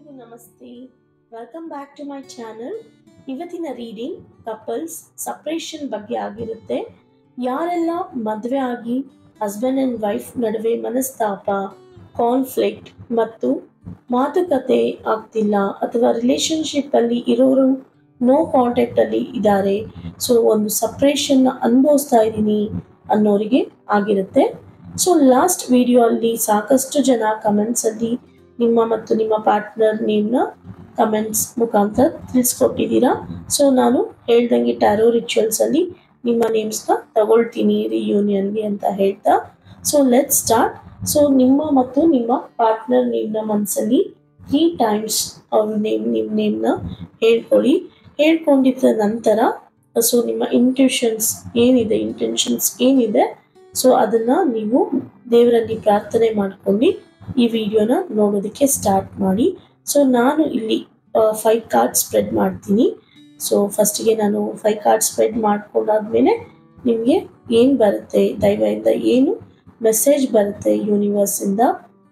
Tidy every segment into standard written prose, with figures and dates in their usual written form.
ಎಲ್ರಿಗೂ ನಮಸ್ತೆ. Welcome back to my channel. ಇವತ್ತಿನ ರೀಡಿಂಗ್ ಕಪಲ್ಸ್ ಸಪ್ರೇಷನ್ ಬಗ್ಗೆ ಆಗಿರುತ್ತೆ. ಯಾರೆಲ್ಲ ಮದುವೆ ಆಗಿ ಹಸ್ಬೆಂಡ್ ಆ್ಯಂಡ್ ವೈಫ್ ನಡುವೆ ಮನಸ್ತಾಪ, ಕಾನ್ಫ್ಲಿಕ್ಟ್ ಮತ್ತು ಮಾತುಕತೆ ಆಗ್ತಿಲ್ಲ ಅಥವಾ ರಿಲೇಶನ್ಶಿಪ್ಪಲ್ಲಿ ಇರೋರು ನೋ ಕಾಂಟ್ಯಾಕ್ಟಲ್ಲಿ ಇದ್ದಾರೆ, ಸೊ ಒಂದು ಸಪ್ರೇಷನ್ನ ಅನುಭವಿಸ್ತಾ ಇದ್ದೀನಿ ಅನ್ನೋರಿಗೆ ಆಗಿರುತ್ತೆ. ಸೊ ಲಾಸ್ಟ್ ವಿಡಿಯೋ ಅಲ್ಲಿ ಸಾಕಷ್ಟು ಜನ ಕಮೆಂಟ್ಸಲ್ಲಿ ನಿಮ್ಮ ಮತ್ತು ನಿಮ್ಮ ಪಾರ್ಟ್ನರ್ ನೇಮ್ನ ಕಮೆಂಟ್ಸ್ ಮುಖಾಂತರ ತಿಳಿಸ್ಕೊಟ್ಟಿದ್ದೀರಾ. ಸೊ ನಾನು ಹೇಳ್ದಂಗೆ ಟ್ಯಾರೋ ರಿಚುವಲ್ಸಲ್ಲಿ ನಿಮ್ಮ ನೇಮ್ಸ್ನ ತಗೊಳ್ತೀನಿ ರಿಯೂನಿಯನ್ಗೆ ಅಂತ ಹೇಳ್ತಾ, ಸೊ ಲೆಟ್ ಸ್ಟಾರ್ಟ್. ಸೊ ನಿಮ್ಮ ಮತ್ತು ನಿಮ್ಮ ಪಾರ್ಟ್ನರ್ ನೇಮ್ನ ಮನಸ್ಸಲ್ಲಿ 3 ಟೈಮ್ಸ್ ಅವ್ರ ನಿಮ್ಮ ನೇಮ್ನ ಹೇಳ್ಕೊಳ್ಳಿ. ಹೇಳ್ಕೊಂಡಿದ್ದ ನಂತರ ಸೊ ನಿಮ್ಮ ಇಂಟೆನ್ಷನ್ಸ್ ಏನಿದೆ ಸೊ ಅದನ್ನು ನೀವು ದೇವರಲ್ಲಿ ಪ್ರಾರ್ಥನೆ ಮಾಡ್ಕೊಂಡು ಈ ವಿಡಿಯೋನ ನೋಡೋದಕ್ಕೆ ಸ್ಟಾರ್ಟ್ ಮಾಡಿ. ಸೊ ನಾನು ಇಲ್ಲಿ 5 ಕಾರ್ಡ್ ಸ್ಪ್ರೆಡ್ ಮಾಡ್ತೀನಿ. ಸೊ ಫಸ್ಟಿಗೆ ನಾನು 5 ಕಾರ್ಡ್ ಸ್ಪ್ರೆಡ್ ಮಾಡ್ಕೊಂಡಾದ್ಮೇಲೆ ನಿಮಗೆ ಏನು ಬರುತ್ತೆ, ದೈವದಿಂದ ಏನು ಮೆಸೇಜ್ ಬರುತ್ತೆ ಯೂನಿವರ್ಸಿಂದ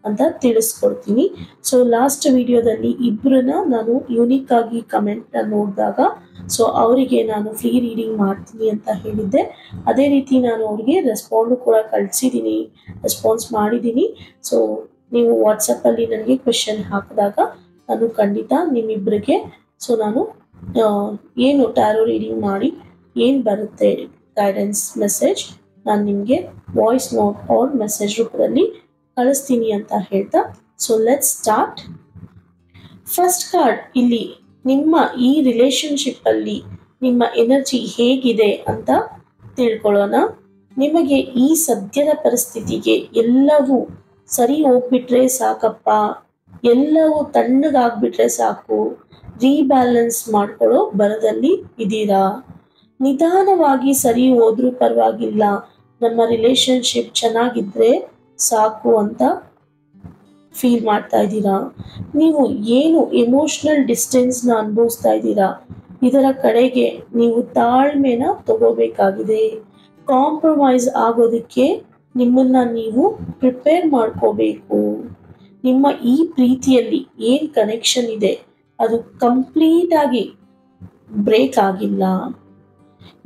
ಅಂತ ತಿಳಿಸ್ಕೊಡ್ತೀನಿ. ಸೊ ಲಾಸ್ಟ್ ವಿಡಿಯೋದಲ್ಲಿ ಇಬ್ಬರನ್ನ ನಾನು ಯೂನಿಕ್ ಆಗಿ ಕಮೆಂಟ್ನ ನೋಡಿದಾಗ ಸೊ ಅವರಿಗೆ ನಾನು ಫ್ರೀ ರೀಡಿಂಗ್ ಮಾಡ್ತೀನಿ ಅಂತ ಹೇಳಿದ್ದೆ. ಅದೇ ರೀತಿ ನಾನು ಅವ್ರಿಗೆ ರೆಸ್ಪಾಂಡು ಕೂಡ ರೆಸ್ಪಾನ್ಸ್ ಮಾಡಿದ್ದೀನಿ. ಸೊ ನೀವು ವಾಟ್ಸಪ್ಪಲ್ಲಿ ನನಗೆ ಕ್ವೆಶನ್ ಹಾಕಿದಾಗ ನಾನು ಖಂಡಿತ ನಿಮ್ಮಿಬ್ಬರಿಗೆ ಸೊ ನಾನು ಏನು ಟ್ಯಾರೋ ರೀಡಿಂಗ್ ಮಾಡಿ ಏನು ಬರುತ್ತೆ ಗೈಡೆನ್ಸ್ ಮೆಸೇಜ್ ನಾನು ನಿಮಗೆ ವಾಯ್ಸ್ ನೋಟ್ ಆರ್ ಮೆಸೇಜ್ ರೂಪದಲ್ಲಿ ಕಳಿಸ್ತೀನಿ ಅಂತ ಹೇಳ್ತಾ, so let's start. First card ಇಲ್ಲಿ ನಿಮ್ಮ ಈ ರಿಲೇಶನ್ಶಿಪ್ಪಲ್ಲಿ ನಿಮ್ಮ ಎನರ್ಜಿ ಹೇಗಿದೆ ಅಂತ ತಿಳ್ಕೊಳ್ಳೋಣ. ನಿಮಗೆ ಈ ಸದ್ಯದ ಪರಿಸ್ಥಿತಿಗೆ ಎಲ್ಲವೂ ಸರಿ ಹೋಗ್ಬಿಟ್ರೆ ಸಾಕಪ್ಪ, ಎಲ್ಲವೂ ತಣ್ಣಗಾಗ್ಬಿಟ್ರೆ ಸಾಕು, ರೀಬ್ಯಾಲೆನ್ಸ್ ಮಾಡ್ಕೊಳ್ಳೋ ಬರದಲ್ಲಿ ಇದ್ದೀರಾ. ನಿಧಾನವಾಗಿ ಸರಿ ಹೋದ್ರೂ ಪರವಾಗಿಲ್ಲ, ನಮ್ಮ ರಿಲೇಶನ್ಶಿಪ್ ಚೆನ್ನಾಗಿದ್ರೆ ಸಾಕು ಅಂತ ಫೀಲ್ ಮಾಡ್ತಾ ಇದ್ದೀರಾ. ನೀವು ಏನು ಎಮೋಷ್ನಲ್ ಡಿಸ್ಟೆನ್ಸ್ನ ಅನುಭವಿಸ್ತಾ ಇದ್ದೀರಾ, ಇದರ ಕಡೆಗೆ ನೀವು ತಾಳ್ಮೆನ ತಗೋಬೇಕಾಗಿದೆ. ಕಾಂಪ್ರಮೈಸ್ ಆಗೋದಕ್ಕೆ ನಿಮ್ಮನ್ನು ನೀವು ಪ್ರಿಪೇರ್ ಮಾಡ್ಕೋಬೇಕು. ನಿಮ್ಮ ಈ ಪ್ರೀತಿಯಲ್ಲಿ ಏನು ಕನೆಕ್ಷನ್ ಇದೆ ಅದು ಕಂಪ್ಲೀಟಾಗಿ ಬ್ರೇಕ್ ಆಗಿಲ್ಲ.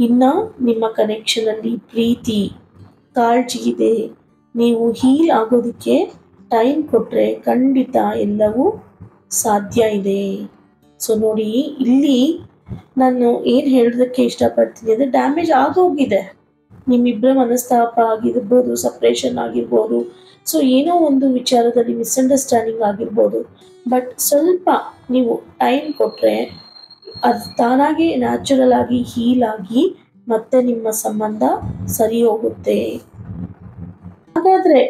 ಇನ್ನು ನಿಮ್ಮ ಕನೆಕ್ಷನಲ್ಲಿ ಪ್ರೀತಿ, ಕಾಳಜಿ ಇದೆ. ನೀವು ಹೀಲ್ ಆಗೋದಕ್ಕೆ ಟೈಮ್ ಕೊಟ್ಟರೆ ಖಂಡಿತ ಎಲ್ಲವೂ ಸಾಧ್ಯ ಇದೆ. ಸೊ ನೋಡಿ, ಇಲ್ಲಿ ನಾನು ಏನು ಹೇಳೋದಕ್ಕೆ ಇಷ್ಟಪಡ್ತೀನಿ ಅಂದರೆ ಡ್ಯಾಮೇಜ್ ಆಗೋಗಿದೆ. ನಿಮ್ಮಿಬ್ಬರ ಮನಸ್ತಾಪ ಆಗಿರ್ಬೋದು, ಸಪ್ರೇಷನ್ ಆಗಿರ್ಬೋದು, ಸೊ ಏನೋ ಒಂದು ವಿಚಾರದಲ್ಲಿ ಮಿಸ್ಅಂಡರ್ಸ್ಟ್ಯಾಂಡಿಂಗ್ ಆಗಿರ್ಬೋದು. ಬಟ್ ಸ್ವಲ್ಪ ನೀವು ಟೈಮ್ ಕೊಟ್ಟರೆ ಅದು ತಾನಾಗಿ ನ್ಯಾಚುರಲ್ ಆಗಿ ಹೀಲ್ ಆಗಿ ಮತ್ತೆ ನಿಮ್ಮ ಸಂಬಂಧ ಸರಿ ಹೋಗುತ್ತೆ. ಹಾಗಾದರೆ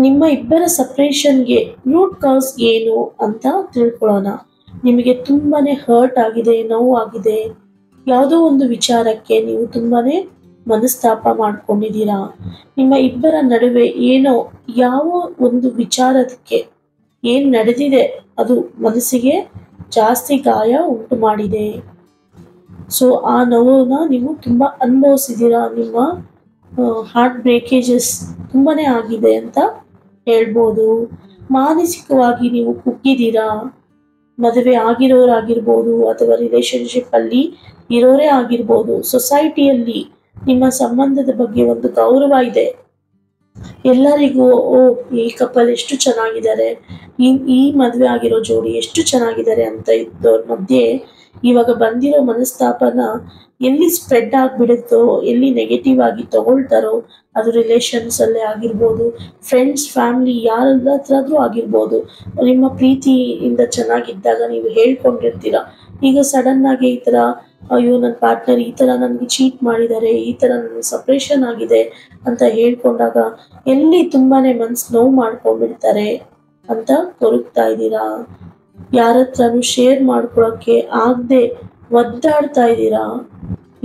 ನಿಮ್ಮ ಇಬ್ಬರ ಸಪ್ರೇಷನ್ಗೆ ರೂಟ್ ಕಾಸ್ ಏನು ಅಂತ ತಿಳ್ಕೊಳ್ಳೋಣ. ನಿಮಗೆ ತುಂಬಾ ಹರ್ಟ್ ಆಗಿದೆ, ನೋವಾಗಿದೆ, ಯಾವುದೋ ಒಂದು ವಿಚಾರಕ್ಕೆ ನೀವು ತುಂಬಾ ಮನಸ್ತಾಪ ಮಾಡ್ಕೊಂಡಿದ್ದೀರಾ. ನಿಮ್ಮ ಇಬ್ಬರ ನಡುವೆ ಯಾವ ಒಂದು ವಿಚಾರಕ್ಕೆ ಏನು ನಡೆದಿದೆ ಅದು ಮನಸ್ಸಿಗೆ ಜಾಸ್ತಿ ಗಾಯ ಉಂಟು ಮಾಡಿದೆ. ಸೊ ಆ ನೋವನ್ನ ನೀವು ತುಂಬ ಅನುಭವಿಸಿದ್ದೀರಾ. ನಿಮ್ಮ ಹಾರ್ಟ್ ಬ್ರೇಕೇಜಸ್ ತುಂಬಾ ಆಗಿದೆ ಅಂತ ಹೇಳ್ಬೋದು. ಮಾನಸಿಕವಾಗಿ ನೀವು ಕುಗ್ಗಿದ್ದೀರಾ. ಮದುವೆ ಆಗಿರೋರಾಗಿರ್ಬೋದು ಅಥವಾ ರಿಲೇಶನ್ಶಿಪ್ಪಲ್ಲಿ ಇರೋರೇ ಆಗಿರ್ಬೋದು, ಸೊಸೈಟಿಯಲ್ಲಿ ನಿಮ್ಮ ಸಂಬಂಧದ ಬಗ್ಗೆ ಒಂದು ಗೌರವ ಇದೆ. ಎಲ್ಲರಿಗೂ ಈ ಕಪಲ್ ಎಷ್ಟು ಚೆನ್ನಾಗಿದ್ದಾರೆ, ಈ ಮದುವೆ ಆಗಿರೋ ಜೋಡಿ ಎಷ್ಟು ಚೆನ್ನಾಗಿದ್ದಾರೆ ಅಂತ ಇದ್ದವ್ರ ಮಧ್ಯೆ ಇವಾಗ ಬಂದಿರೋ ಮನಸ್ತಾಪನ ಎಲ್ಲಿ ಸ್ಪ್ರೆಡ್ ಆಗಿಬಿಡುತ್ತೋ, ಎಲ್ಲಿ ನೆಗೆಟಿವ್ ಆಗಿ ತಗೊಳ್ತಾರೋ, ಅದು ರಿಲೇಷನ್ಸಲ್ಲೇ ಆಗಿರ್ಬೋದು, ಫ್ರೆಂಡ್ಸ್, ಫ್ಯಾಮಿಲಿ, ಯಾರ ಹತ್ರಾದ್ರೂ ಆಗಿರ್ಬೋದು. ನಿಮ್ಮ ಪ್ರೀತಿಯಿಂದ ಚೆನ್ನಾಗಿದ್ದಾಗ ನೀವು ಹೇಳ್ಕೊಂಡಿರ್ತೀರ. ಈಗ ಸಡನ್ನಾಗಿ ಈ ಥರ ಅಯ್ಯೋ ನನ್ನ ಪಾರ್ಟ್ನರ್ ಈ ಥರ ನನಗೆ ಚೀಟ್ ಮಾಡಿದ್ದಾರೆ, ಈ ಥರ ನನಗೆ ಸಪ್ರೇಷನ್ ಆಗಿದೆ ಅಂತ ಹೇಳ್ಕೊಂಡಾಗ ಎಲ್ಲಿ ತುಂಬಾ ಮನಸ್ಸು ನೋವು ಮಾಡ್ಕೊಂಡ್ಬಿಡ್ತಾರೆ ಅಂತ ಕೊರಗ್ತಾ ಇದ್ದೀರಾ. ಯಾರ ಹತ್ರನೂ ಶೇರ್ ಮಾಡ್ಕೊಳಕ್ಕೆ ಆಗದೆ ಒದ್ದಾಡ್ತಾ ಇದ್ದೀರಾ.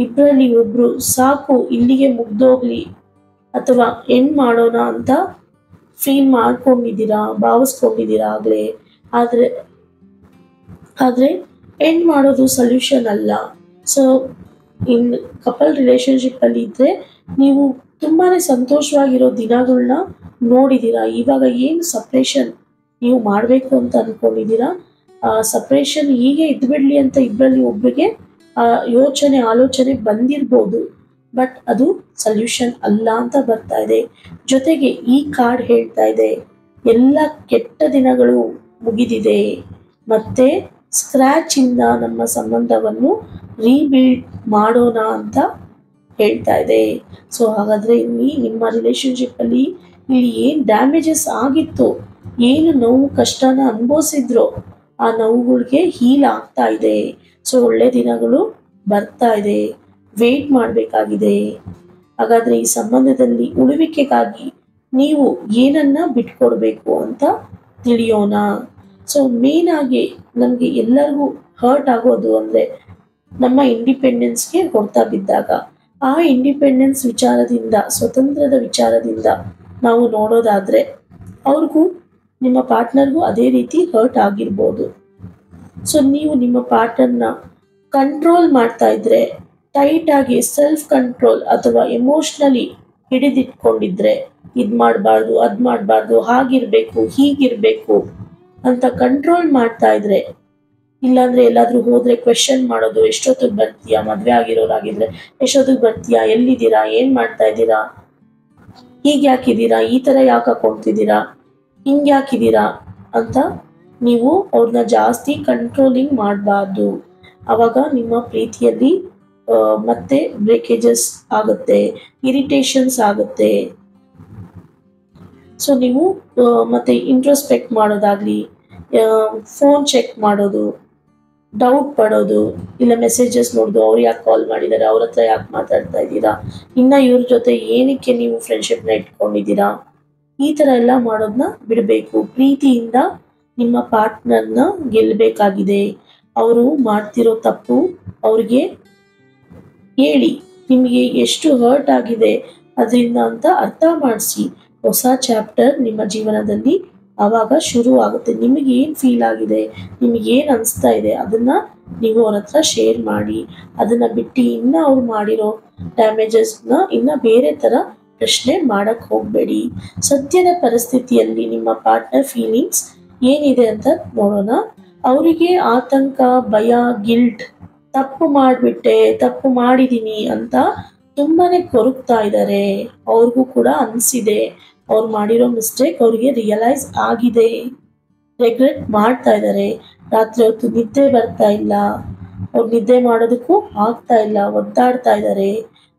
ಇಬ್ಬರಲ್ಲಿ ಒಬ್ಬರು ಸಾಕು ಇಲ್ಲಿಗೆ ಮುಗ್ದೋಗ್ಲಿ ಅಥವಾ ಎಂಡ್ ಮಾಡೋಣ ಅಂತ ಫೀಲ್ ಮಾಡ್ಕೊಂಡಿದ್ದೀರಾ, ಭಾವಿಸ್ಕೊಂಡಿದ್ದೀರಾ ಆಗಲೇ. ಆದರೆ ಎಂಡ್ ಮಾಡೋದು ಸೊಲ್ಯೂಷನ್ ಅಲ್ಲ. ಸೊ ಕಪಲ್ ರಿಲೇಶನ್ಶಿಪ್ಪಲ್ಲಿ ಇದ್ದರೆ ನೀವು ತುಂಬಾ ಸಂತೋಷವಾಗಿರೋ ದಿನಗಳನ್ನ ನೋಡಿದ್ದೀರಾ. ಇವಾಗ ಏನು ಸಪ್ರೇಷನ್ ನೀವು ಮಾಡಬೇಕು ಅಂತ ಅಂದ್ಕೊಂಡಿದ್ದೀರಾ ಸಪ್ರೇಷನ್ ಹೀಗೆ ಇದ್ಬಿಡ್ಲಿ ಅಂತ ಇಬ್ಬರಲ್ಲಿ ಒಬ್ಬರಿಗೆ ಆಲೋಚನೆ ಬಂದಿರ್ಬೋದು, ಬಟ್ ಅದು ಸೊಲ್ಯೂಷನ್ ಅಲ್ಲ ಅಂತ ಬರ್ತಾ ಇದೆ. ಜೊತೆಗೆ ಈ ಕಾರ್ಡ್ ಹೇಳ್ತಾ ಇದೆ ಎಲ್ಲ ಕೆಟ್ಟ ದಿನಗಳು ಮುಗಿದಿದೆ, ಮತ್ತೆ ಸ್ಕ್ರಾಚ್ ಇಂದ ನಮ್ಮ ಸಂಬಂಧವನ್ನು ರೀಬಿಲ್ಡ್ ಮಾಡೋಣ ಅಂತ ಹೇಳ್ತಾ ಇದೆ. ಸೊ ಹಾಗಾದ್ರೆ ಇಲ್ಲಿ ನಿಮ್ಮ ರಿಲೇಶನ್ಶಿಪ್ ಅಲ್ಲಿ ಇಲ್ಲಿ ಏನ್ ಡ್ಯಾಮೇಜಸ್ ಆಗಿತ್ತು, ಏನು ನೋವು ಕಷ್ಟನ ಅನುಭವಿಸಿದ್ರು, ಆ ನೋವುಗಳಿಗೆ ಹೀಲ್ ಆಗ್ತಾ ಇದೆ. ಸೊ ಒಳ್ಳೆ ದಿನಗಳು ಬರ್ತಾ ಇದೆ, ವೇಟ್ ಮಾಡಬೇಕಾಗಿದೆ. ಹಾಗಾದ್ರೆ ಈ ಸಂಬಂಧದಲ್ಲಿ ಉಳಿವಿಕೆಗಾಗಿ ನೀವು ಏನನ್ನ ಬಿಟ್ಕೊಡ್ಬೇಕು ಅಂತ ತಿಳಿಯೋಣ. ಸೊ ಮೇನ್ ಆಗಿ ನಮ್ಗೆ ಎಲ್ಲರಿಗೂ ಹರ್ಟ್ ಆಗೋದು ಅಂದ್ರೆ ನಮ್ಮ ಇಂಡಿಪೆಂಡೆನ್ಸ್ಗೆ ಹೊಡ್ತಾ ಬಿದ್ದಾಗ, ಆ ಇಂಡಿಪೆಂಡೆನ್ಸ್ ವಿಚಾರದಿಂದ, ಸ್ವತಂತ್ರದ ವಿಚಾರದಿಂದ ನಾವು ನೋಡೋದಾದ್ರೆ ಅವ್ರಿಗೂ ನಿಮ್ಮ ಪಾರ್ಟ್ನರ್ಗೂ ಅದೇ ರೀತಿ ಹರ್ಟ್ ಆಗಿರ್ಬೋದು. ಸೊ ನೀವು ನಿಮ್ಮ ಪಾರ್ಟ್ನರ್ನ ಕಂಟ್ರೋಲ್ ಮಾಡ್ತಾ ಇದ್ರೆ, ಟೈಟ್ ಆಗಿ ಸೆಲ್ಫ್ ಕಂಟ್ರೋಲ್ ಅಥವಾ ಎಮೋಷ್ನಲಿ ಹಿಡಿದಿಟ್ಕೊಂಡಿದ್ರೆ, ಇದ್ ಮಾಡಬಾರ್ದು ಅದ್ ಮಾಡಬಾರ್ದು, ಹಾಗಿರ್ಬೇಕು ಹೀಗಿರ್ಬೇಕು ಅಂತ ಕಂಟ್ರೋಲ್ ಮಾಡ್ತಾ ಇದ್ರೆ, ಇಲ್ಲಾಂದ್ರೆ ಎಲ್ಲಾದ್ರೂ ಹೋದ್ರೆ ಕ್ವೆಶನ್ ಮಾಡೋದು, ಎಷ್ಟೊತ್ತಿಗೆ ಬರ್ತೀಯಾ, ಮದ್ವೆ ಆಗಿರೋರಾಗಿದ್ರೆ ಎಷ್ಟೊತ್ತಿಗೆ ಬರ್ತೀಯಾ, ಎಲ್ಲಿದ್ದೀರಾ, ಏನ್ ಮಾಡ್ತಾ ಇದ್ದೀರಾ, ಹೀಗೆ ಯಾಕಿದ್ದೀರಾ, ಈ ತರ ಯಾಕೆ ಹಾಕೊಳ್ತಿದ್ದೀರಾ, ಹಿಂಗೆ ಯಾಕಿದ್ದೀರಾ ಅಂತ ನೀವು ಅವ್ರನ್ನ ಜಾಸ್ತಿ ಕಂಟ್ರೋಲಿಂಗ್ ಮಾಡಬಾರ್ದು. ಅವಾಗ ನಿಮ್ಮ ಪ್ರೀತಿಯಲ್ಲಿ ಮತ್ತೆ ಬ್ರೇಕೇಜಸ್ ಆಗುತ್ತೆ, ಇರಿಟೇಷನ್ಸ್ ಆಗುತ್ತೆ. ಸೊ ನೀವು ಮತ್ತೆ ಇಂಟ್ರೋಸ್ಪೆಕ್ಟ್ ಮಾಡೋದಾಗ್ಲಿ, ಫೋನ್ ಚೆಕ್ ಮಾಡೋದು, ಡೌಟ್ ಪಡೋದು, ಇಲ್ಲ ಮೆಸೇಜಸ್ ನೋಡೋದು, ಅವ್ರು ಯಾಕೆ ಕಾಲ್ ಮಾಡಿದ್ದಾರೆ, ಅವ್ರ ಹತ್ರ ಯಾಕೆ ಮಾತಾಡ್ತಾ ಇದ್ದೀರಾ, ಇನ್ನ ಇವ್ರ ಜೊತೆ ಏನಕ್ಕೆ ನೀವು ಫ್ರೆಂಡ್ಶಿಪ್ನ ಇಟ್ಕೊಂಡಿದ್ದೀರಾ, ಈ ಥರ ಎಲ್ಲ ಮಾಡೋದನ್ನ ಬಿಡಬೇಕು. ಪ್ರೀತಿಯಿಂದ ನಿಮ್ಮ ಪಾರ್ಟ್ನರ್ನ ಗೆಲ್ಲಬೇಕಾಗಿದೆ. ಅವರು ಮಾಡ್ತಿರೋ ತಪ್ಪು ಅವ್ರಿಗೆ ಹೇಳಿ, ನಿಮಗೆ ಎಷ್ಟು ಹರ್ಟ್ ಆಗಿದೆ ಅದರಿಂದ ಅಂತ ಅರ್ಥ ಮಾಡಿಸಿ. ಹೊಸ ಚಾಪ್ಟರ್ ನಿಮ್ಮ ಜೀವನದಲ್ಲಿ ಆವಾಗ ಶುರು ಆಗುತ್ತೆ. ನಿಮಗೆ ಏನು ಫೀಲ್ ಆಗಿದೆ, ನಿಮಗೆ ಏನು ಅನಿಸ್ತಾ ಇದೆ ಅದನ್ನ ನೀವು ಅವ್ರ ಹತ್ರ ಶೇರ್ ಮಾಡಿ. ಅದನ್ನ ಬಿಟ್ಟು ಇನ್ನ ಅವ್ರು ಮಾಡಿರೋ ಡ್ಯಾಮೇಜಸ್ನ ಇನ್ನ ಬೇರೆ ಥರ ಪ್ರಶ್ನೆ ಮಾಡಕ್ ಹೋಗಬೇಡಿ. ಸದ್ಯದ ಪರಿಸ್ಥಿತಿಯಲ್ಲಿ ನಿಮ್ಮ ಪಾರ್ಟ್ನರ್ ಫೀಲಿಂಗ್ಸ್ ಏನಿದೆ ಅಂತ ನೋಡೋಣ. ಅವರಿಗೆ ಆತಂಕ, ಭಯ, ಗಿಲ್ಟ್, ತಪ್ಪು ಮಾಡಿಬಿಟ್ಟೆ, ತಪ್ಪು ಮಾಡಿದ್ದೀನಿ ಅಂತ ತುಂಬಾನೇ ಕೊರಗ್ತಾ ಇದ್ದಾರೆ. ಅವ್ರಿಗೂ ಕೂಡ ಅನಿಸಿದೆ, ಅವ್ರು ಮಾಡಿರೋ ಮಿಸ್ಟೇಕ್ ಅವ್ರಿಗೆ ರಿಯಲೈಸ್ ಆಗಿದೆ, ರೆಗ್ರೆಟ್ ಮಾಡ್ತಾ ಇದ್ದಾರೆ. ರಾತ್ರಿ ಹೊತ್ತು ನಿದ್ದೆ ಬರ್ತಾ ಇಲ್ಲ, ಅವ್ರು ನಿದ್ದೆ ಮಾಡೋದಕ್ಕೂ ಆಗ್ತಾ ಇಲ್ಲ, ಒದ್ದಾಡ್ತಾ ಇದ್ದಾರೆ,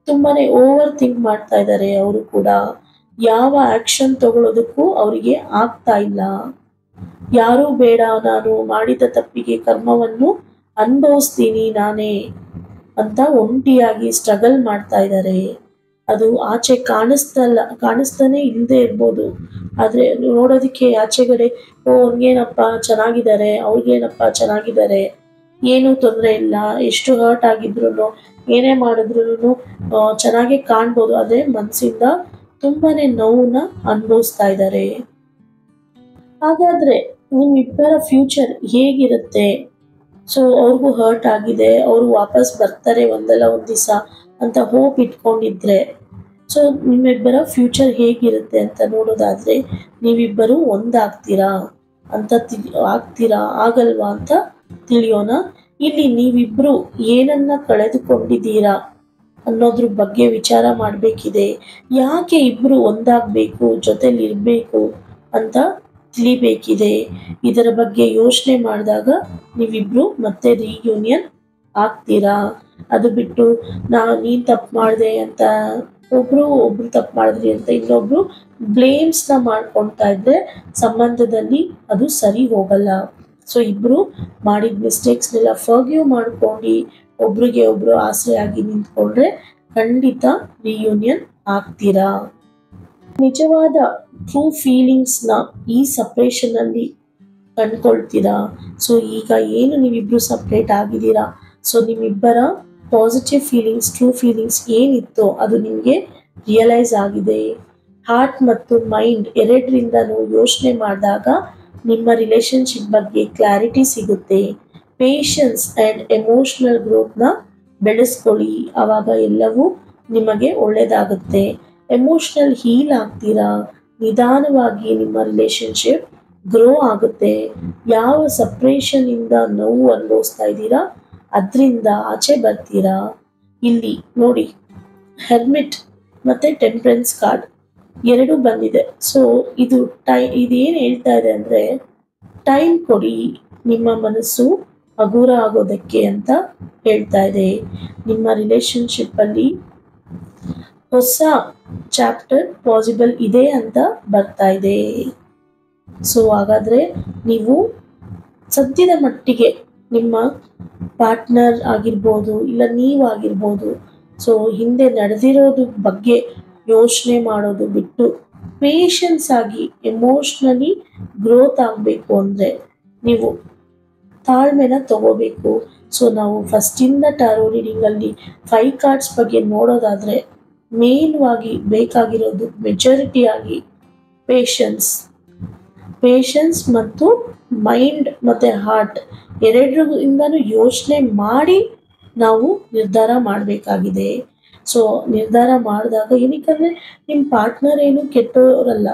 ತುಂಬಾನೇ ಓವರ್ ಥಿಂಕ್ ಮಾಡ್ತಾ ಇದ್ದಾರೆ. ಅವರು ಕೂಡ ಯಾವ ಆಕ್ಷನ್ ತಗೊಳ್ಳೋದಕ್ಕೂ ಅವರಿಗೆ ಆಗ್ತಾ ಇಲ್ಲ. ಯಾರೂ ಬೇಡ, ನಾನು ಮಾಡಿದ ತಪ್ಪಿಗೆ ಕರ್ಮವನ್ನು ಅನುಭವಿಸ್ತೀನಿ ನಾನೇ ಅಂತ ಒಂಟಿಯಾಗಿ ಸ್ಟ್ರಗಲ್ ಮಾಡ್ತಾ ಇದ್ದಾರೆ. ಅದು ಆಚೆ ಕಾಣಿಸ್ತಾನೆ ಇಲ್ಲದೆ ಇರ್ಬೋದು, ಆದ್ರೆ ನೋಡೋದಕ್ಕೆ ಆಚೆಗಡೆ ಅವ್ರಿಗೇನಪ್ಪ ಚೆನ್ನಾಗಿದ್ದಾರೆ, ಅವ್ರಿಗೇನಪ್ಪ ಚೆನ್ನಾಗಿದ್ದಾರೆ, ಏನೂ ತೊಂದರೆ ಇಲ್ಲ, ಎಷ್ಟು ಹರ್ಟ್ ಆಗಿದ್ರು ಏನೇ ಮಾಡಿದ್ರು ಚೆನ್ನಾಗಿ ಕಾಣ್ಬೋದು, ಅದೇ ಮನಸ್ಸಿಂದ ತುಂಬಾನೇ ನೋವನ್ನ ಅನುಭವಿಸ್ತಾ ಇದ್ದಾರೆ. ಹಾಗಾದ್ರೆ ನಿಮ್ಮಿಬ್ಬರ ಫ್ಯೂಚರ್ ಹೇಗಿರುತ್ತೆ? ಸೊ ಅವ್ರಿಗೂ ಹರ್ಟ್ ಆಗಿದೆ, ಅವರು ವಾಪಸ್ ಬರ್ತಾರೆ ಒಂದಲ್ಲ ಒಂದು ದಿವಸ ಅಂತ ಹೋಪ್ ಇಟ್ಕೊಂಡಿದ್ರೆ, ಸೊ ನಿಮ್ಮಿಬ್ಬರ ಫ್ಯೂಚರ್ ಹೇಗಿರುತ್ತೆ ಅಂತ ನೋಡೋದಾದ್ರೆ, ನೀವಿಬ್ಬರು ಒಂದಾಗ್ತೀರಾ ಅಂತ ಆಗಲ್ವಾ ಅಂತ ತಿಳಿಯೋಣ. ಇಲ್ಲಿ ನೀವಿಬ್ರು ಏನನ್ನ ಕಳೆದುಕೊಂಡಿದ್ದೀರಾ ಅನ್ನೋದ್ರ ಬಗ್ಗೆ ವಿಚಾರ ಮಾಡಬೇಕಿದೆ. ಯಾಕೆ ಇಬ್ರು ಒಂದಾಗಬೇಕು, ಜೊತೆಲಿ ಇರಬೇಕು ಅಂತ ತಿಳಿಬೇಕಿದೆ. ಇದರ ಬಗ್ಗೆ ಯೋಚನೆ ಮಾಡಿದಾಗ ನೀವಿಬ್ರು ಮತ್ತೆ ರಿಯೂನಿಯನ್ ಆಗ್ತೀರಾ. ಅದು ಬಿಟ್ಟು ನೀನ್ ತಪ್ಪು ಮಾಡಿದೆ ಅಂತ ಒಬ್ರು ತಪ್ಪು ಮಾಡಿದ್ರಿ ಅಂತ ಇನ್ನೊಬ್ರು ಬ್ಲೇಮ್ಸ್ನ ಮಾಡ್ಕೊಳ್ತಾ ಇದ್ರೆ ಸಂಬಂಧದಲ್ಲಿ ಅದು ಸರಿ ಹೋಗಲ್ಲ. ಸೊ ಇಬ್ರು ಮಾಡಿದ ಮಿಸ್ಟೇಕ್ಸ್ನೆಲ್ಲ ಫರ್ಗಿವ್ ಮಾಡ್ಕೊಂಡು ಒಬ್ರಿಗೆ ಒಬ್ರು ಆಸರೆಯಾಗಿ ನಿಂತ್ಕೊಂಡ್ರೆ ಖಂಡಿತ ರಿಯೂನಿಯನ್ ಆಗ್ತೀರಾ. ನಿಜವಾದ ಟ್ರೂ ಫೀಲಿಂಗ್ಸ್ನ ಈ ಸಪ್ರೇಷನ್ ಅಲ್ಲಿ ಕಂಡ್ಕೊಳ್ತೀರಾ. ಸೊ ಈಗ ಏನು ನೀವಿಬ್ರು ಸಪ್ರೇಟ್ ಆಗಿದ್ದೀರಾ, ಸೊ ನಿಮ್ಮಿಬ್ಬರ ಪಾಸಿಟಿವ್ ಫೀಲಿಂಗ್ಸ್, ಟ್ರೂ ಫೀಲಿಂಗ್ಸ್ ಏನಿತ್ತೋ ಅದು ನಿಮಗೆ ರಿಯಲೈಸ್ ಆಗಿದೆ. ಹಾರ್ಟ್ ಮತ್ತು ಮೈಂಡ್ ಎರಡರಿಂದನೂ ಯೋಚನೆ ಮಾಡಿದಾಗ ನಿಮ್ಮ ರಿಲೇಶನ್ಶಿಪ್ ಬಗ್ಗೆ ಕ್ಲಾರಿಟಿ ಸಿಗುತ್ತೆ. ಪೇಷನ್ಸ್ ಆ್ಯಂಡ್ ಎಮೋಷನಲ್ ಗ್ರೋತ್ನ ಬೆಳೆಸ್ಕೊಳ್ಳಿ, ಆವಾಗ ಎಲ್ಲವೂ ನಿಮಗೆ ಒಳ್ಳೆಯದಾಗುತ್ತೆ. ಎಮೋಷ್ನಲ್ ಹೀಲ್ ಆಗ್ತೀರಾ. ನಿಧಾನವಾಗಿ ನಿಮ್ಮ ರಿಲೇಶನ್ಶಿಪ್ ಗ್ರೋ ಆಗುತ್ತೆ. ಯಾವ ಸಪ್ರೇಷನ್ ಇಂದ ನೋವು ಅನುಭವಿಸ್ತಾ ಇದ್ದೀರಾ ಅದರಿಂದ ಆಚೆ ಬರ್ತೀರಾ. ಇಲ್ಲಿ ನೋಡಿ, ಹೆರ್ಮಿಟ್ ಮತ್ತೆ ಟೆಂಪರೆನ್ಸ್ ಕಾರ್ಡ್ ಎರಡು ಬಂದಿದೆ. ಸೊ ಇದೇನು ಹೇಳ್ತಾ ಇದೆ ಅಂದ್ರೆ, ಟೈಮ್ ಕೊಡಿ ನಿಮ್ಮ ಮನಸ್ಸು ಹಗುರ ಆಗೋದಕ್ಕೆ ಅಂತ ಹೇಳ್ತಾ ಇದೆ. ನಿಮ್ಮ ರಿಲೇಶನ್ಶಿಪ್ ಅಲ್ಲಿ ಹೊಸ ಚಾಪ್ಟರ್ ಪಾಸಿಬಲ್ ಇದೆ ಅಂತ ಬರ್ತಾ ಇದೆ. ಸೊ ಹಾಗಾದ್ರೆ ನೀವು ಸದ್ಯದ ಮಟ್ಟಿಗೆ ನಿಮ್ಮ ಪಾರ್ಟ್ನರ್ ಆಗಿರ್ಬೋದು, ಇಲ್ಲ ನೀವಾಗಿರ್ಬೋದು, ಸೊ ಹಿಂದೆ ನಡೆದಿರೋದು ಬಗ್ಗೆ ಯೋಚನೆ ಮಾಡೋದು ಬಿಟ್ಟು ಪೇಷನ್ಸ್ ಆಗಿ ಎಮೋಷ್ನಲಿ ಗ್ರೋತ್ ಆಗಬೇಕು ಅಂದರೆ ನೀವು ತಾಳ್ಮೆನ ತಗೋಬೇಕು. ಸೊ ನಾವು ಫಸ್ಟಿಂದ ಟಾರೋ ರೀಡಿಂಗಲ್ಲಿ 5 ಕಾರ್ಡ್ಸ್ ಬಗ್ಗೆ ನೋಡೋದಾದರೆ ಮೇನ್ವಾಗಿ ಬೇಕಾಗಿರೋದು ಮೆಜಾರಿಟಿ ಆಗಿ ಪೇಷನ್ಸ್ ಮತ್ತು ಮೈಂಡ್ ಮತ್ತು ಹಾರ್ಟ್ ಎರಡರಿಂದನೂ ಯೋಚನೆ ಮಾಡಿ ನಾವು ನಿರ್ಧಾರ ಮಾಡಬೇಕಾಗಿದೆ. ಸೊ ನಿರ್ಧಾರ ಮಾಡಿದಾಗ ಏನಕ್ಕಂದರೆ ನಿಮ್ಮ ಪಾರ್ಟ್ನರ್ ಏನು ಕೆಟ್ಟವರಲ್ಲ,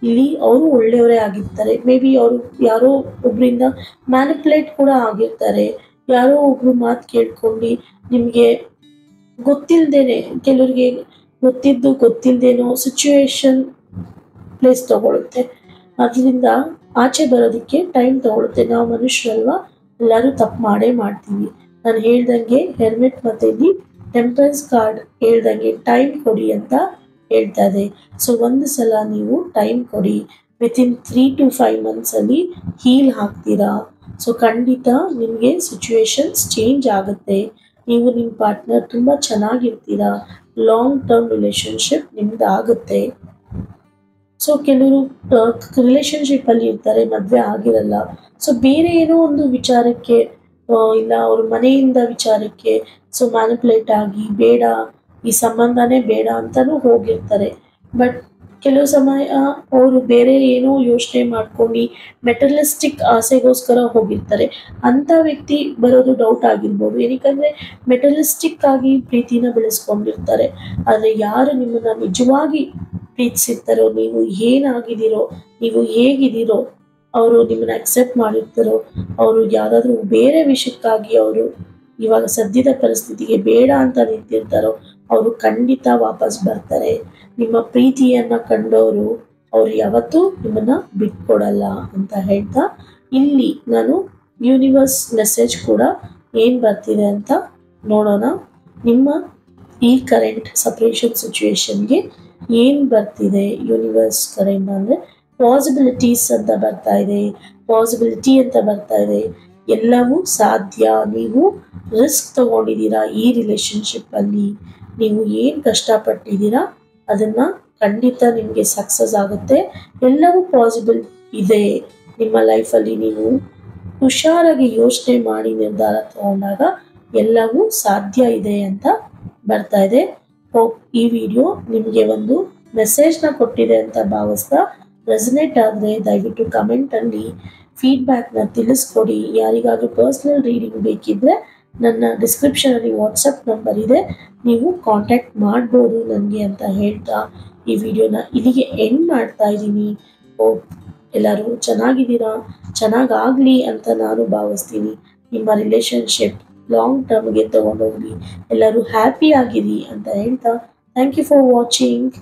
ಇಲ್ಲಿ ಅವರು ಒಳ್ಳೆಯವರೇ ಆಗಿರ್ತಾರೆ. ಮೇ ಬಿ ಅವರು ಯಾರೋ ಒಬ್ಬರಿಂದ ಮ್ಯಾನಿಪುಲೇಟ್ ಕೂಡ ಆಗಿರ್ತಾರೆ. ಯಾರೋ ಒಬ್ರು ಮಾತು ಕೇಳ್ಕೊಂಡು ನಿಮಗೆ ಗೊತ್ತಿಲ್ಲದೇನೆ, ಕೆಲವರಿಗೆ ಗೊತ್ತಿಲ್ಲದೇನೋ ಸಿಚುವೇಶನ್ ಪ್ಲೇಸ್ ತಗೊಳುತ್ತೆ. ಅದರಿಂದ ಆಚೆ ಬರೋದಕ್ಕೆ ಟೈಮ್ ತಗೊಳುತ್ತೆ. ನಾವು ಮನುಷ್ಯರಲ್ವಾ, ಎಲ್ಲರೂ ತಪ್ಪು ಮಾಡ್ತೀವಿ. ನಾನು ಹೇಳ್ದಂಗೆ ಹೆರ್ಮಿಟ್ ಮತ್ತು ಇಲ್ಲಿ ಟೆಂಪರೆನ್ಸ್ ಕಾರ್ಡ್ ಹೇಳ್ದಂಗೆ ಟೈಮ್ ಕೊಡಿ ಅಂತ ಹೇಳ್ತಾ ಇದೆ. ಸೊ ಒಂದು ಸಲ ನೀವು ಟೈಮ್ ಕೊಡಿ, ವಿತಿನ್ 3 to 5 ಮಂತ್ಸಲ್ಲಿ ಹೀಲ್ ಆಗ್ತೀರಾ. ಸೊ ಖಂಡಿತ ನಿಮಗೆ ಸಿಚುವೇಶನ್ಸ್ ಚೇಂಜ್ ಆಗುತ್ತೆ. ನೀವು ನಿಮ್ಮ ಪಾರ್ಟ್ನರ್ ತುಂಬ ಚೆನ್ನಾಗಿರ್ತೀರಾ. ಲಾಂಗ್ ಟರ್ಮ್ ರಿಲೇಶನ್ಶಿಪ್ ನಿಮ್ದು ಆಗುತ್ತೆ. ಸೊ ಕೆಲವರು ರಿಲೇಶನ್ಶಿಪ್ಪಲ್ಲಿ ಇರ್ತಾರೆ, ಮದುವೆ ಆಗಿರಲ್ಲ. ಸೊ ಬೇರೆ ಏನೋ ಒಂದು ವಿಚಾರಕ್ಕೆ ಇಲ್ಲ ಅವ್ರ ಮನೆಯಿಂದ ವಿಚಾರಕ್ಕೆ ಸೊ ಮ್ಯಾನಿಪುಲೇಟ್ ಆಗಿ ಬೇಡ, ಈ ಸಂಬಂಧನೇ ಬೇಡ ಅಂತಲೂ ಹೋಗಿರ್ತಾರೆ. ಬಟ್ ಕೆಲವು ಸಮಯ ಅವರು ಬೇರೆ ಏನೋ ಯೋಚನೆ ಮಾಡ್ಕೊಂಡು ಮೆಟೀರಿಯಲಿಸ್ಟಿಕ್ ಆಸೆಗೋಸ್ಕರ ಹೋಗಿರ್ತಾರೆ. ಅಂಥ ವ್ಯಕ್ತಿ ಬರೋದು ಡೌಟ್ ಆಗಿರ್ಬೋದು. ಏನಕ್ಕಂದರೆ ಮೆಟೀರಿಯಲಿಸ್ಟಿಕ್ ಆಗಿ ಪ್ರೀತಿನ ಬೆಳೆಸ್ಕೊಂಡಿರ್ತಾರೆ. ಆದರೆ ಯಾರು ನಿಮ್ಮನ್ನು ನಿಜವಾಗಿ ಪ್ರೀತಿಸಿರ್ತಾರೋ, ನೀವು ಏನಾಗಿದ್ದೀರೋ, ನೀವು ಹೇಗಿದ್ದೀರೋ, ಅವರು ನಿಮ್ಮನ್ನು ಅಕ್ಸೆಪ್ಟ್ ಮಾಡಿರ್ತಾರೋ, ಅವರು ಯಾವುದಾದ್ರೂ ಬೇರೆ ವಿಷಯಕ್ಕಾಗಿ ಅವರು ಇವಾಗ ಸದ್ಯದ ಪರಿಸ್ಥಿತಿಗೆ ಬೇಡ ಅಂತ ನಿಂತಿರ್ತಾರೋ, ಅವರು ಖಂಡಿತ ವಾಪಸ್ ಬರ್ತಾರೆ. ನಿಮ್ಮ ಪ್ರೀತಿಯನ್ನು ಕಂಡವರು ಅವರು ಯಾವತ್ತೂ ನಿಮ್ಮನ್ನು ಬಿಟ್ಕೊಡಲ್ಲ ಅಂತ ಹೇಳ್ತಾ, ಇಲ್ಲಿ ನಾನು ಯೂನಿವರ್ಸ್ ಮೆಸೇಜ್ ಕೂಡ ಏನು ಬರ್ತಿದೆ ಅಂತ ನೋಡೋಣ. ನಿಮ್ಮ ಈ ಕರೆಂಟ್ ಸಪ್ರೇಷನ್ ಸಿಚುವೇಶನ್ಗೆ ಏನು ಬರ್ತಿದೆ ಯೂನಿವರ್ಸ್ ಕರೆಂಟ್ ಅಂದರೆ ಪಾಸಿಬಿಲಿಟೀಸ್ ಅಂತ ಬರ್ತಾ ಇದೆ, ಪಾಸಿಬಿಲಿಟಿ ಅಂತ ಬರ್ತಾ ಇದೆ. ಎಲ್ಲವೂ ಸಾಧ್ಯ. ನೀವು ರಿಸ್ಕ್ ತಗೊಂಡಿದ್ದೀರಾ ಈ ರಿಲೇಶನ್ಶಿಪ್ಪಲ್ಲಿ, ನೀವು ಏನು ಕಷ್ಟಪಟ್ಟಿದ್ದೀರಾ ಅದನ್ನು ಖಂಡಿತ ನಿಮಗೆ ಸಕ್ಸಸ್ ಆಗುತ್ತೆ. ಎಲ್ಲವೂ ಪಾಸಿಬಲ್ ಇದೆ ನಿಮ್ಮ ಲೈಫಲ್ಲಿ. ನೀವು ಹುಷಾರಾಗಿ ಯೋಚನೆ ಮಾಡಿ ನಿರ್ಧಾರ ತಗೊಂಡಾಗ ಎಲ್ಲವೂ ಸಾಧ್ಯ ಇದೆ ಅಂತ ಬರ್ತಾ ಇದೆ. ಹೋಪ್ ಈ ವಿಡಿಯೋ ನಿಮಗೆ ಒಂದು ಮೆಸೇಜ್ನ ಕೊಟ್ಟಿದೆ ಅಂತ ಭಾವಿಸ್ತಾ, ರೆಸನೇಟ್ ಆದರೆ ದಯವಿಟ್ಟು ಕಮೆಂಟಲ್ಲಿ ಫೀಡ್ಬ್ಯಾಕ್ನ ತಿಳಿಸ್ಕೊಡಿ. ಯಾರಿಗಾದರೂ ಪರ್ಸ್ನಲ್ ರೀಡಿಂಗ್ ಬೇಕಿದ್ದರೆ ನನ್ನ ಡಿಸ್ಕ್ರಿಪ್ಷನಲ್ಲಿ ವಾಟ್ಸಪ್ ನಂಬರ್ ಇದೆ, ನೀವು ಕಾಂಟ್ಯಾಕ್ಟ್ ಮಾಡ್ಬೋದು ನನಗೆ ಅಂತ ಹೇಳ್ತಾ ಈ ವಿಡಿಯೋನ ಇಲ್ಲಿಗೆ ಎಂಡ್ ಮಾಡ್ತಾ ಇದ್ದೀನಿ. ಹೋಪ್ ಎಲ್ಲರೂ ಚೆನ್ನಾಗಿದ್ದೀರಾ, ಚೆನ್ನಾಗಾಗಲಿ ಅಂತ ನಾನು ಭಾವಿಸ್ತೀನಿ. ನಿಮ್ಮ ರಿಲೇಶನ್ಶಿಪ್ ಲಾಂಗ್ ಟರ್ಮ್ಗೆ ತೊಗೊಂಡೋಗಿ ಎಲ್ಲರೂ ಹ್ಯಾಪಿ ಆಗಿರಿ ಅಂತ ಹೇಳ್ತಾ, ಥ್ಯಾಂಕ್ ಯು ಫಾರ್ ವಾಚಿಂಗ್.